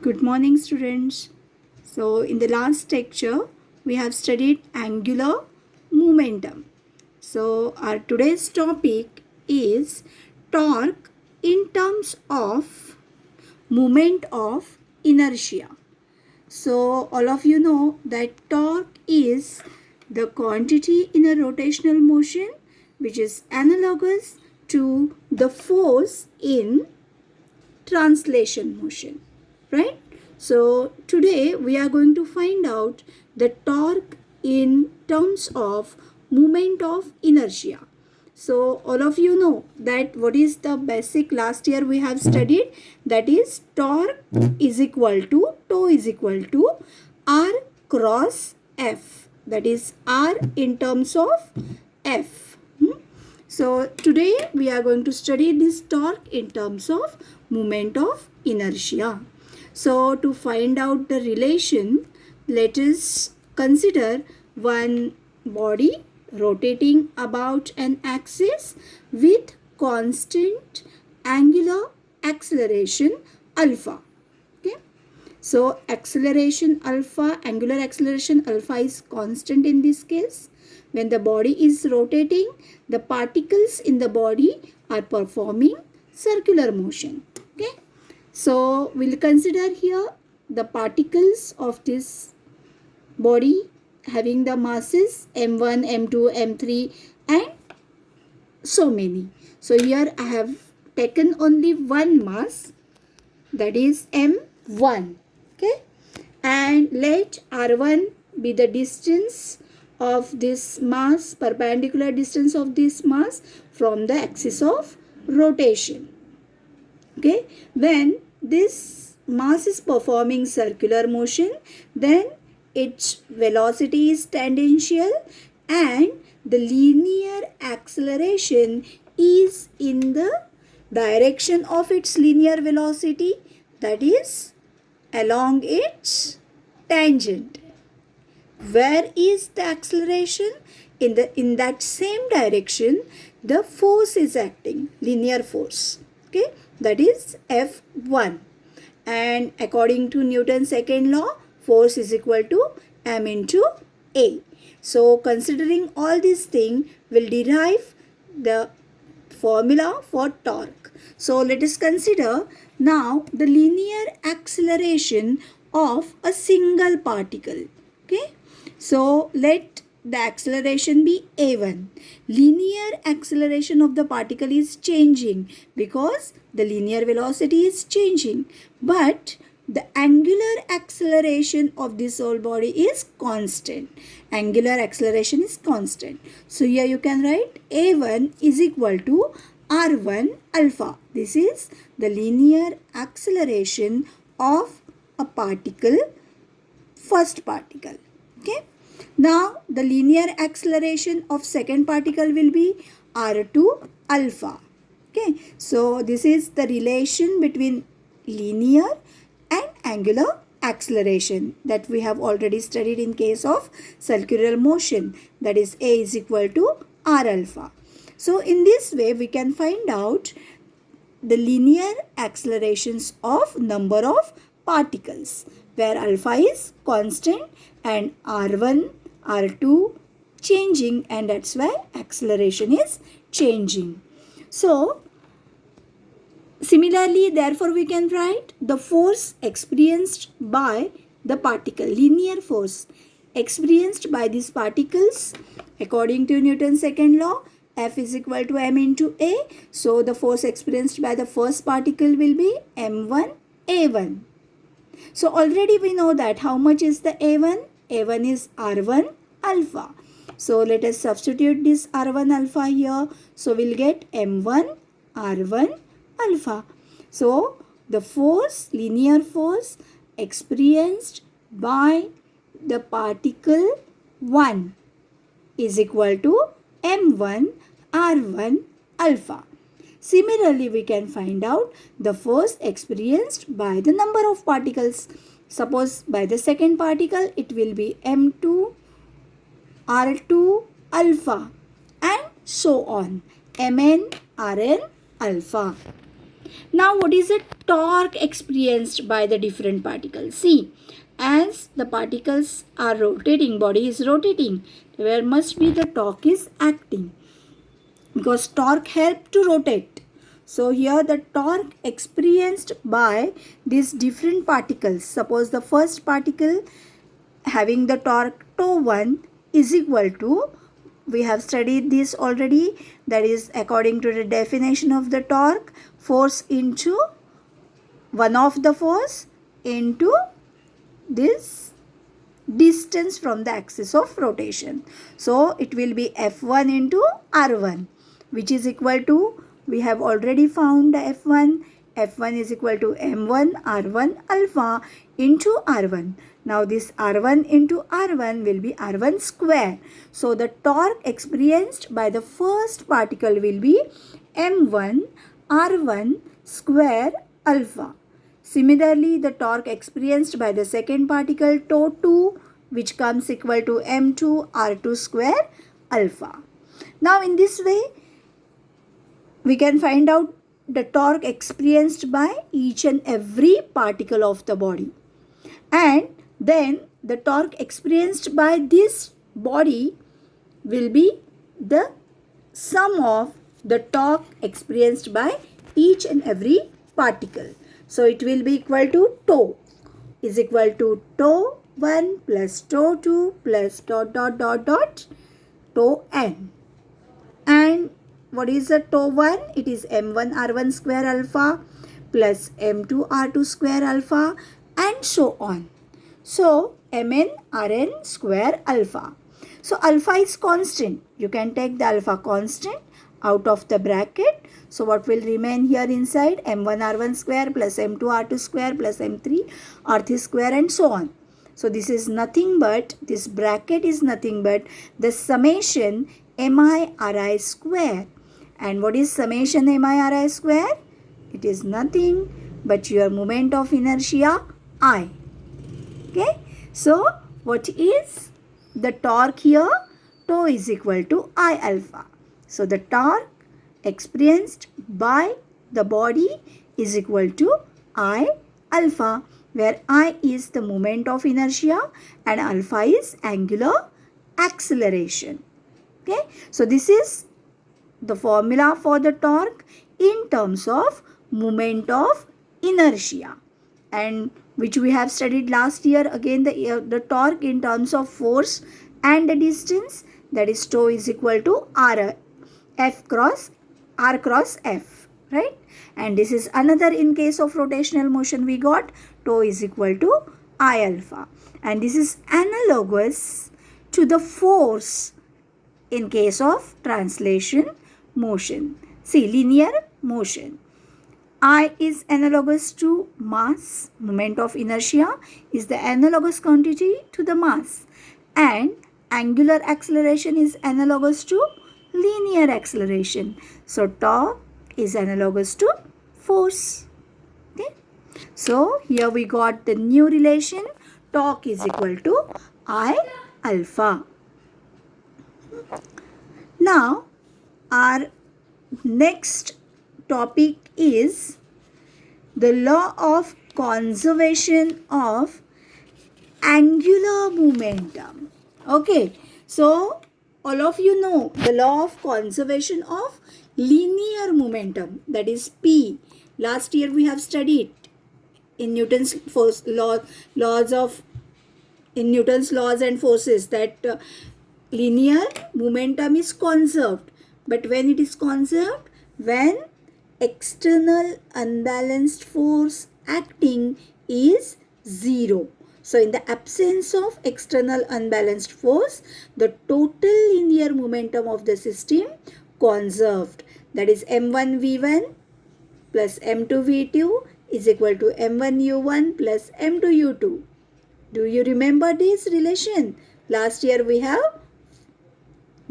Good morning, students. So, in the last lecture, we have studied angular momentum. So, our today's topic is torque in terms of moment of inertia. So, all of you know that torque is the quantity in a rotational motion which is analogous to the force in translation motion, right? So today we are going to find out the torque in terms of moment of inertia. So all of you know that what is the basic last year we have studied, that is torque is equal to tau is equal to R cross F, that is R in terms of F. So today we are going to study this torque in terms of moment of inertia. So to find out the relation, let us consider one body rotating about an axis with constant angular acceleration alpha. Okay. So angular acceleration alpha is constant in this case. When the body is rotating, the particles in the body are performing circular motion. Okay. So we'll consider here the particles of this body having the masses m1, m2, m3 and so many. So here I have taken only one mass, that is m1. Okay. And let r1 be the distance of this mass, perpendicular distance of this mass from the axis of rotation. Okay. When this mass is performing circular motion, then its velocity is tangential and the linear acceleration is in the direction of its linear velocity, that is along its tangent. Where is the acceleration? In that same direction the force is acting, linear force. Okay, that is F1. And according to Newton's second law, force is equal to m into A. So considering all these things, we'll derive the formula for torque. So let us consider now the linear acceleration of a single particle. Okay. So let the acceleration be a1. Linear acceleration of the particle is changing because the linear velocity is changing. But the angular acceleration of this whole body is constant. Angular acceleration is constant. So here you can write a1 is equal to r1 alpha. This is the linear acceleration of a particle, first particle. Okay. Now the linear acceleration of second particle will be r2 alpha. Okay. So this is the relation between linear and angular acceleration that we have already studied in case of circular motion, that is A is equal to r alpha. So in this way we can find out the linear accelerations of number of particles, where alpha is constant and r1, r2 changing, and that's why acceleration is changing. So similarly, therefore, we can write the force experienced by the particle, linear force experienced by these particles according to Newton's second law, F is equal to m into A. So the force experienced by the first particle will be m1 a1. So already we know that how much is the a1? A1 is r1 alpha. So let us substitute this r1 alpha here. So we'll get m1 r1 alpha. So the force, linear force experienced by the particle 1 is equal to m1 r1 alpha. Similarly, we can find out the force experienced by the number of particles. Suppose by the second particle it will be m2 r2 alpha and so on, mn rn alpha. Now what is the torque experienced by the different particles? See, as the particles are rotating, body is rotating, there must be the torque is acting, because torque help to rotate. So here the torque experienced by these different particles, suppose the first particle having the torque tau 1 is equal to, we have studied this already, that is according to the definition of the torque, force into one of the force into this distance from the axis of rotation. So it will be F1 into R1, which is equal to, we have already found the F1. F1 is equal to M1 R1 alpha into R1. Now this R1 into R1 will be R1 square. So the torque experienced by the first particle will be M1 R1 square alpha. Similarly, the torque experienced by the second particle tau 2, which comes equal to M2 R2 square alpha. Now in this way, we can find out the torque experienced by each and every particle of the body. And then the torque experienced by this body will be the sum of the torque experienced by each and every particle. So it will be equal to tau is equal to tau 1 plus tau 2 plus dot dot dot dot tau n. And what is the tau 1? It is M1 R1 square alpha plus M2 R2 square alpha and so on. So Mn Rn square alpha. So alpha is constant. You can take the alpha constant out of the bracket. So what will remain here inside? M1 R1 square plus M2 R2 square plus M3 R3 square and so on. So this is nothing but, this bracket is nothing but the summation Mi Ri square. And what is summation Mi Ri square? It is nothing but your moment of inertia I. Okay. So what is the torque here? Tau is equal to I alpha. So the torque experienced by the body is equal to I alpha, where I is the moment of inertia and alpha is angular acceleration. Okay. So this is the formula for the torque in terms of moment of inertia, and which we have studied last year. Again the torque in terms of force and the distance, that is tau is equal to R cross F, right? And this is another, in case of rotational motion we got tau is equal to I alpha, and this is analogous to the force in case of translation motion. See, linear motion, I is analogous to mass, moment of inertia is the analogous quantity to the mass, and angular acceleration is analogous to linear acceleration. So torque is analogous to force. Okay. So here we got the new relation, torque is equal to I alpha. Now our next topic is the law of conservation of angular momentum. Okay, so all of you know the law of conservation of linear momentum, that is P. Last year we have studied in Newton's Newton's laws and forces that linear momentum is conserved. But when it is conserved? When external unbalanced force acting is 0. So in the absence of external unbalanced force, the total linear momentum of the system conserved, that is M1 V1 plus M2 V2 is equal to M1 U1 plus M2 U2. Do you remember this relation? Last year we have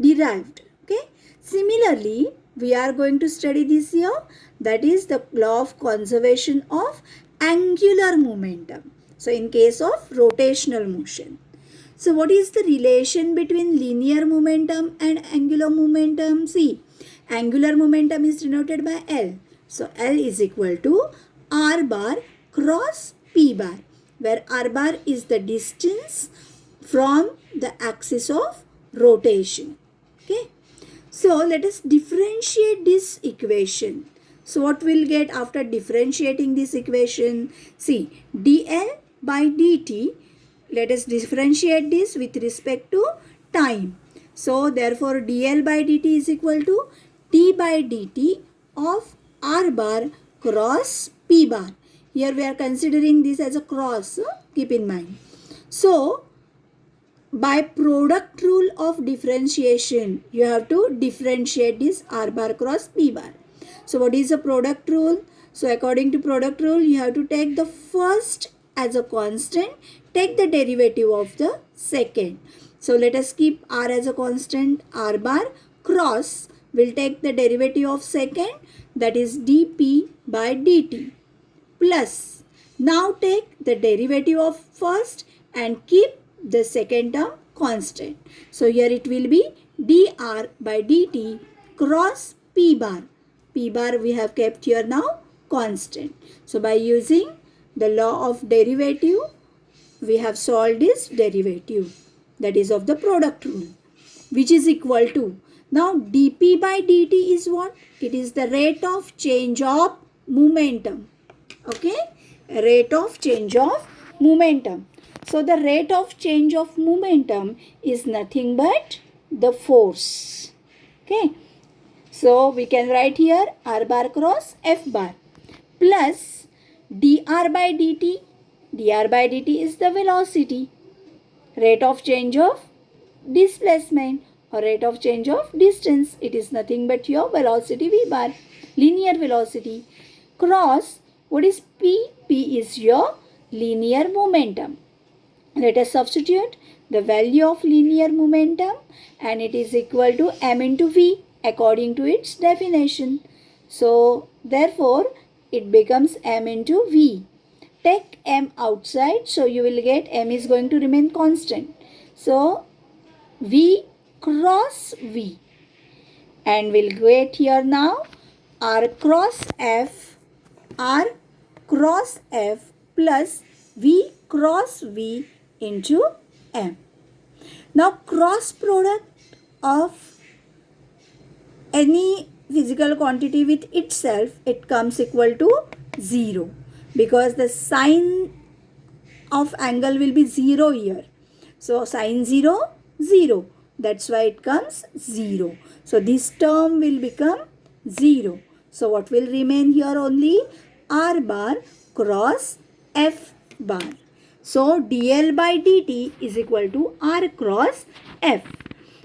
derived. Okay. Similarly, we are going to study this year, that is the law of conservation of angular momentum. So in case of rotational motion. So what is the relation between linear momentum and angular momentum? See, angular momentum is denoted by L, So L is equal to R bar cross P bar, where R bar is the distance from the axis of rotation. Okay. So let us differentiate this equation. So what we'll get after differentiating this equation? See, dl by dt, let us differentiate this with respect to time. So therefore dl by dt is equal to d by dt of r bar cross p bar. Here we are considering this as a cross, keep in mind. So by product rule of differentiation, you have to differentiate this r bar cross p bar. So what is the product rule? So according to product rule, you have to take the first as a constant, take the derivative of the second. So let us keep r as a constant, r bar cross will take the derivative of second, that is dp by dt, plus now take the derivative of first and keep the second term constant. So here it will be dr by dt cross p bar. P bar we have kept here now constant. So by using the law of derivative, we have solved this derivative, that is of the product rule, which is equal to, now dp by dt is what? It is the rate of change of momentum. Okay, rate of change of momentum. So the rate of change of momentum is nothing but the force. Okay, so we can write here r bar cross f bar plus dr by dt. Dr by dt is the velocity, rate of change of displacement or rate of change of distance. It is nothing but your velocity v bar, linear velocity, cross what is p? P is your linear momentum. Let us substitute the value of linear momentum and it is equal to m into v according to its definition. So therefore it becomes m into v. Take m outside, so you will get m is going to remain constant. So v cross v, and we'll get here now r cross f plus v cross v into m. Now cross product of any physical quantity with itself, it comes equal to 0 because the sign of angle will be 0 here. So sin 0, 0. That's why it comes 0. So this term will become 0. So what will remain here only? R bar cross F bar. So dl by dt is equal to R cross F.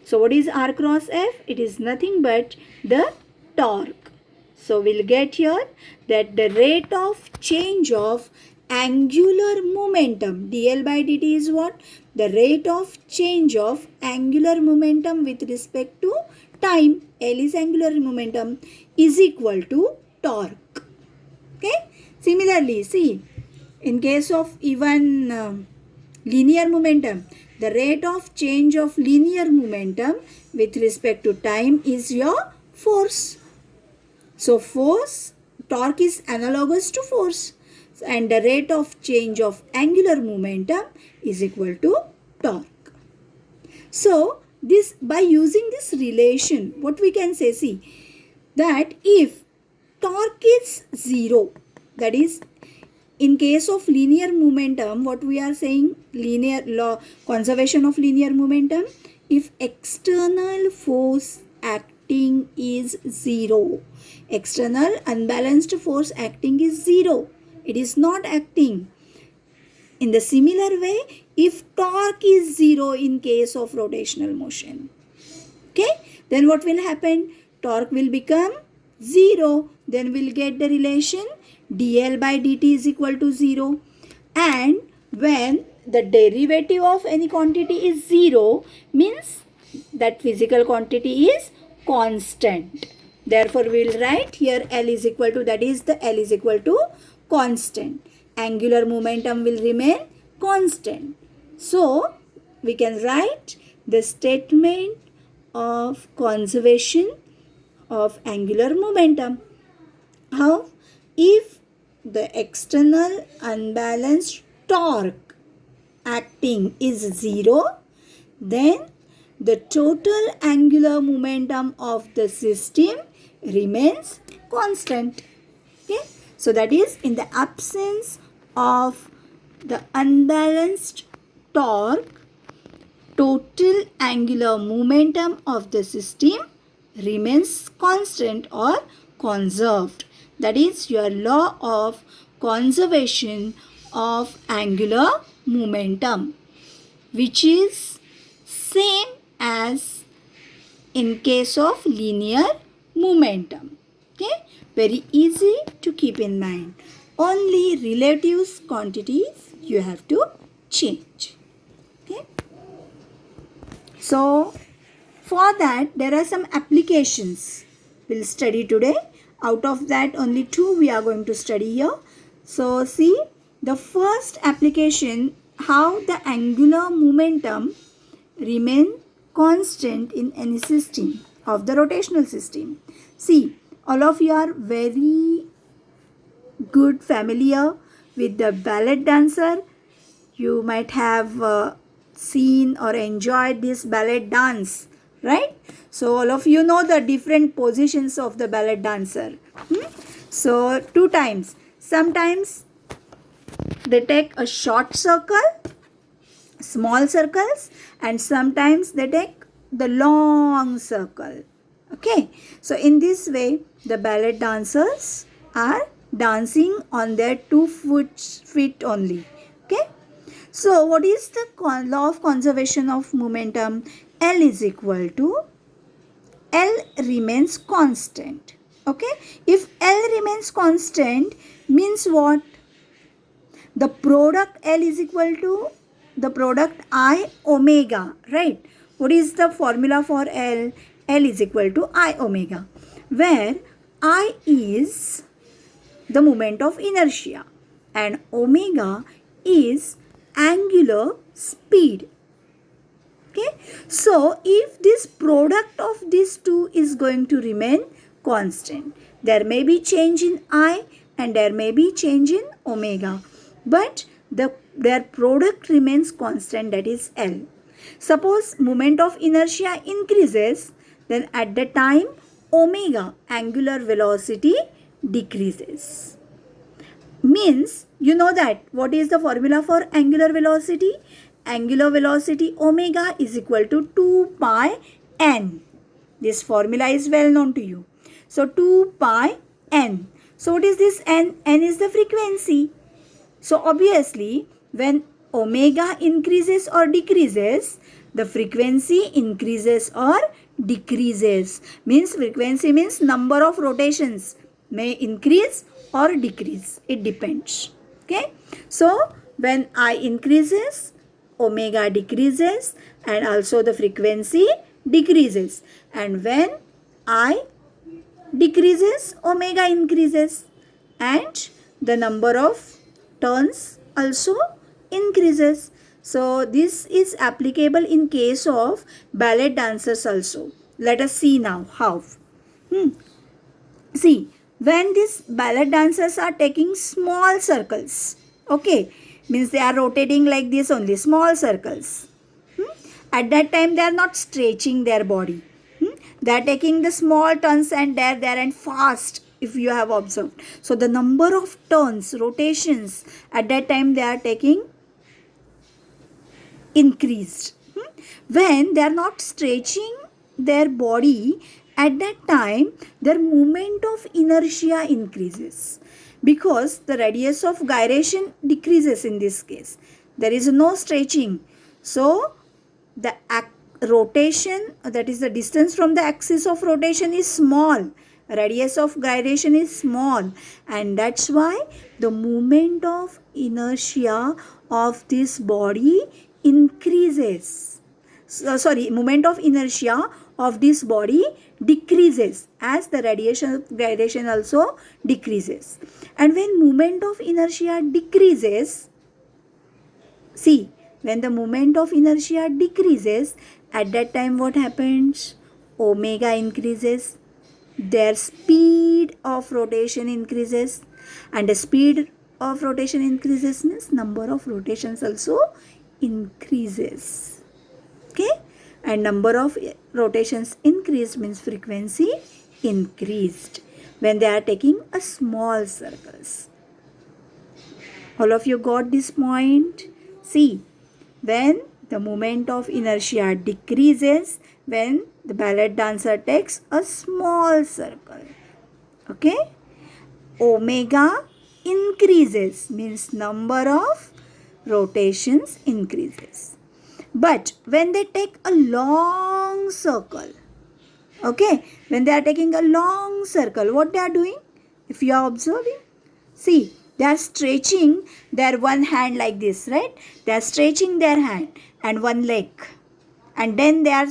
So what is R cross F? It is nothing but the torque. So we'll get here that the rate of change of angular momentum, dl by dt is what? The rate of change of angular momentum with respect to time, L is angular momentum, is equal to torque. Okay. Similarly, see, in case of even linear momentum, the rate of change of linear momentum with respect to time is your force. So force, torque is analogous to force, and the rate of change of angular momentum is equal to torque. So this, by using this relation, what we can say, see, that if torque is 0, that is in case of linear momentum, what we are saying, linear law, conservation of linear momentum, if external force acting is 0, external unbalanced force acting is 0, it is not acting. In the similar way, if torque is 0 in case of rotational motion, okay, then what will happen? Torque will become 0. Then we'll get the relation dl by dt is equal to 0. And when the derivative of any quantity is 0, means that physical quantity is constant. Therefore, we will write here L is equal to, that is the L is equal to constant. Angular momentum will remain constant. So, we can write the statement of conservation of angular momentum. How? If the external unbalanced torque acting is 0, then the total angular momentum of the system remains constant. Okay, so that is, in the absence of the unbalanced torque, total angular momentum of the system remains constant or conserved. That is your law of conservation of angular momentum, which is same as in case of linear momentum. Okay, very easy to keep in mind. Only relative quantities you have to change. Okay, so for that there are some applications we'll study today. Out of that, only two we are going to study here. So see, the first application, how the angular momentum remain constant in any system of the rotational system. See, all of you are very good familiar with the ballet dancer. You might have seen or enjoyed this ballet dance, right? So all of you know the different positions of the ballet dancer. So two times. Sometimes they take a short circle, small circles, and sometimes they take the long circle. Okay, so in this way the ballet dancers are dancing on their 2 feet only. Okay, so what is the law of conservation of momentum? L is equal to, L remains constant. Okay, if L remains constant means what? The product L is equal to the product I omega, right? What is the formula for L? L is equal to I omega, where I is the moment of inertia and omega is angular speed. Okay, so if this product of these two is going to remain constant, there may be change in I and there may be change in omega, but their product remains constant, that is L. Suppose moment of inertia increases, then at the time omega, angular velocity, decreases. Means, you know that what is the formula for angular velocity? Angular velocity omega is equal to 2 pi n. This formula is well known to you. So 2 pi n. So what is this n? N is the frequency. So obviously when omega increases or decreases, the frequency increases or decreases. Means frequency means number of rotations may increase or decrease. It depends. Okay. So when I increases, omega decreases and also the frequency decreases. And when I decreases, omega increases and the number of turns also increases. So this is applicable in case of ballet dancers also. Let us see now how. See, when these ballet dancers are taking small circles, okay, means they are rotating like this only, small circles. At that time they are not stretching their body. They are taking the small turns and there and fast, if you have observed. So the number of turns, rotations at that time they are taking increased. When they are not stretching their body, at that time their moment of inertia increases because the radius of gyration decreases in this case. There is no stretching. So the rotation, that is the distance from the axis of rotation, is small. Radius of gyration is small, and that's why the moment of inertia of this body increases. Moment of inertia of this body decreases as the radiation of gyration also decreases. And when moment of inertia decreases, see, when the moment of inertia decreases, at that time what happens? Omega increases. their speed of rotation increases, and the speed of rotation increases means number of rotations also increases. Okay, and number of rotations increased means frequency increased when they are taking a small circles. All of you got this point? See, when the moment of inertia decreases when the ballet dancer takes a small circle. Okay, omega increases means number of rotations increases. But when they take a long circle, okay, when they are taking a long circle, what they are doing? If you are observing, see, they are stretching their one hand like this, right? They are stretching their hand and one leg, and then they are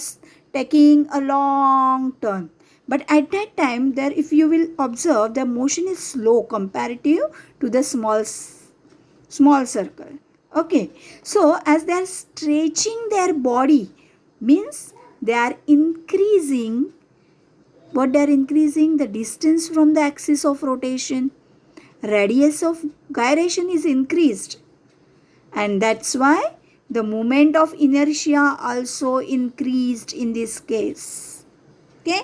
taking a long turn. But at that time, there, if you will observe, the motion is slow comparative to the small circle. Okay, so as they are stretching their body, means they are increasing. What they are increasing? The distance from the axis of rotation. Radius of gyration is increased, and that's why the moment of inertia also increased in this case. Okay,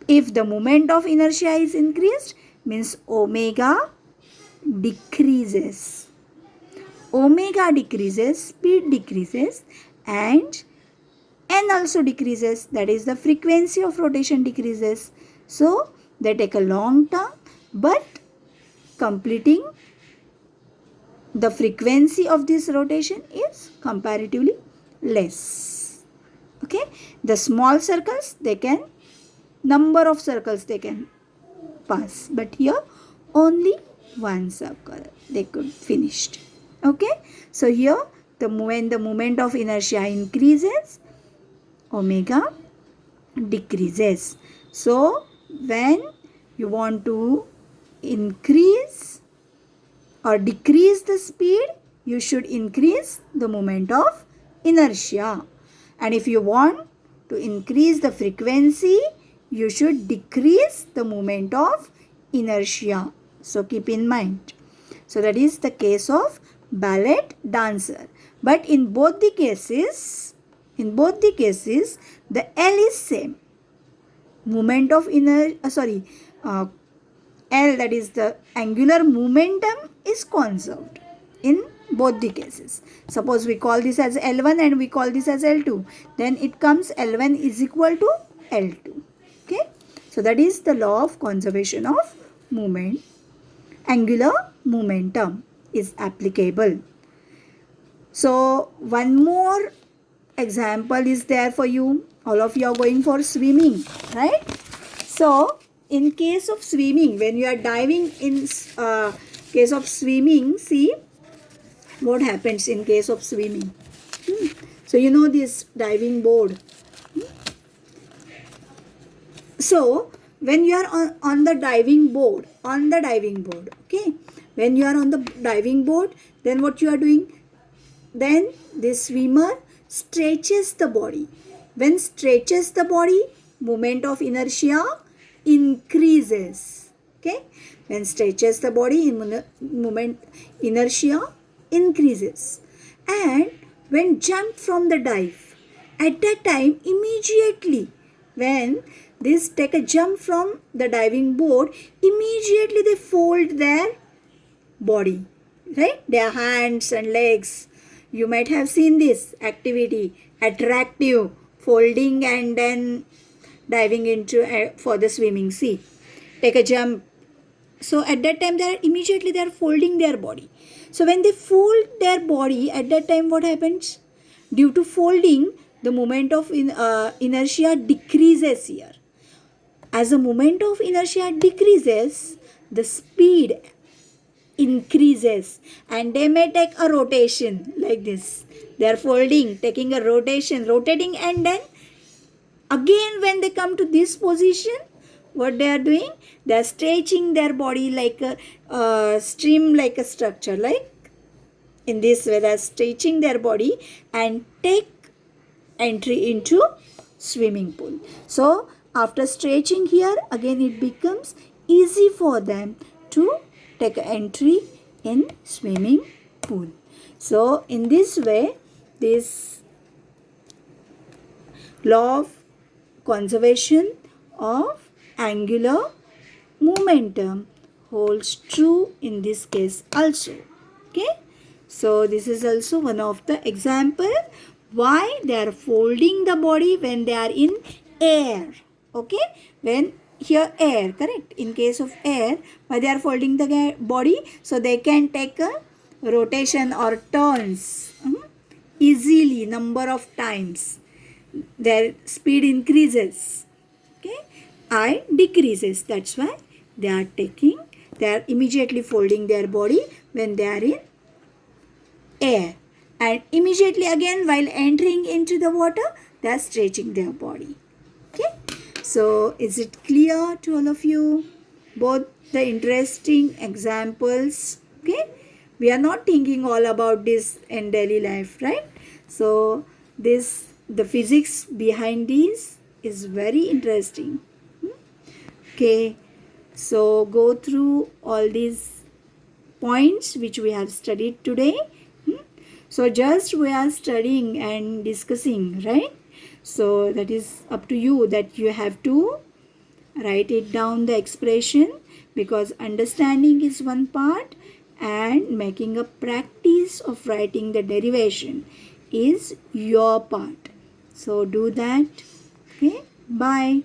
if the moment of inertia is increased means omega decreases. Omega decreases, speed decreases, and n also decreases, that is the frequency of rotation decreases. So they take a long term, but completing the frequency of this rotation is comparatively less. Okay, the small circles, they can, number of circles they can pass, but here only one circle they could finished. Okay, so here when the moment of inertia increases, omega decreases. So when you want to increase or decrease the speed, you should increase the moment of inertia. And if you want to increase the frequency, you should decrease the moment of inertia. So keep in mind. So that is the case of ballet dancer. But in both the cases, the L is same. Moment of L, that is the angular momentum, is conserved in both the cases. Suppose we call this as L1 and we call this as L2. Then it comes L1 is equal to L2. Okay. So that is the law of conservation of moment. Angular momentum is applicable. So one more example is there for you. All of you are going for swimming, right? So in case of swimming, when you are diving in case of swimming, see what happens in case of swimming. So you know this diving board. So when you are on the diving board, okay, when you are on the diving board, then what you are doing? Then the swimmer stretches the body. When stretches the body, moment of inertia increases. Okay, when stretches the body, moment inertia increases. And when jump from the dive, at that time immediately when this take a jump from the diving board, immediately they fold their body, right? Their hands and legs. You might have seen this activity, attractive, folding and then diving into for the swimming. See, take a jump. So at that time they are folding their body. So when they fold their body, at that time what happens? Due to folding, the moment of inertia decreases here. As the moment of inertia decreases, the speed increases, and they may take a rotation like this. They are folding, taking a rotation, rotating, and then again when they come to this position, what they are doing? They are stretching their body like a stream, like a structure, like in this way they are stretching their body and take entry into swimming pool. So after stretching here, again it becomes easy for them to take entry in swimming pool. So in this way, this law of conservation of angular momentum holds true in this case also. Okay, so this is also one of the example why they are folding the body when they are in air. Okay, when here air, correct, in case of air, why they are folding the body, so they can take a rotation or turns easily number of times. Their speed increases, okay, I decreases. That's why they are immediately folding their body when they are in air, and immediately again while entering into the water they are stretching their body. Okay, so is it clear to all of you both the interesting examples? Okay, we are not thinking all about this in daily life, right? So this, the physics behind this is very interesting. Okay, so go through all these points which we have studied today. So just we are studying and discussing, right? So that is up to you, that you have to write it down the expression, because understanding is one part and making a practice of writing the derivation is your part. So do that. Okay, bye.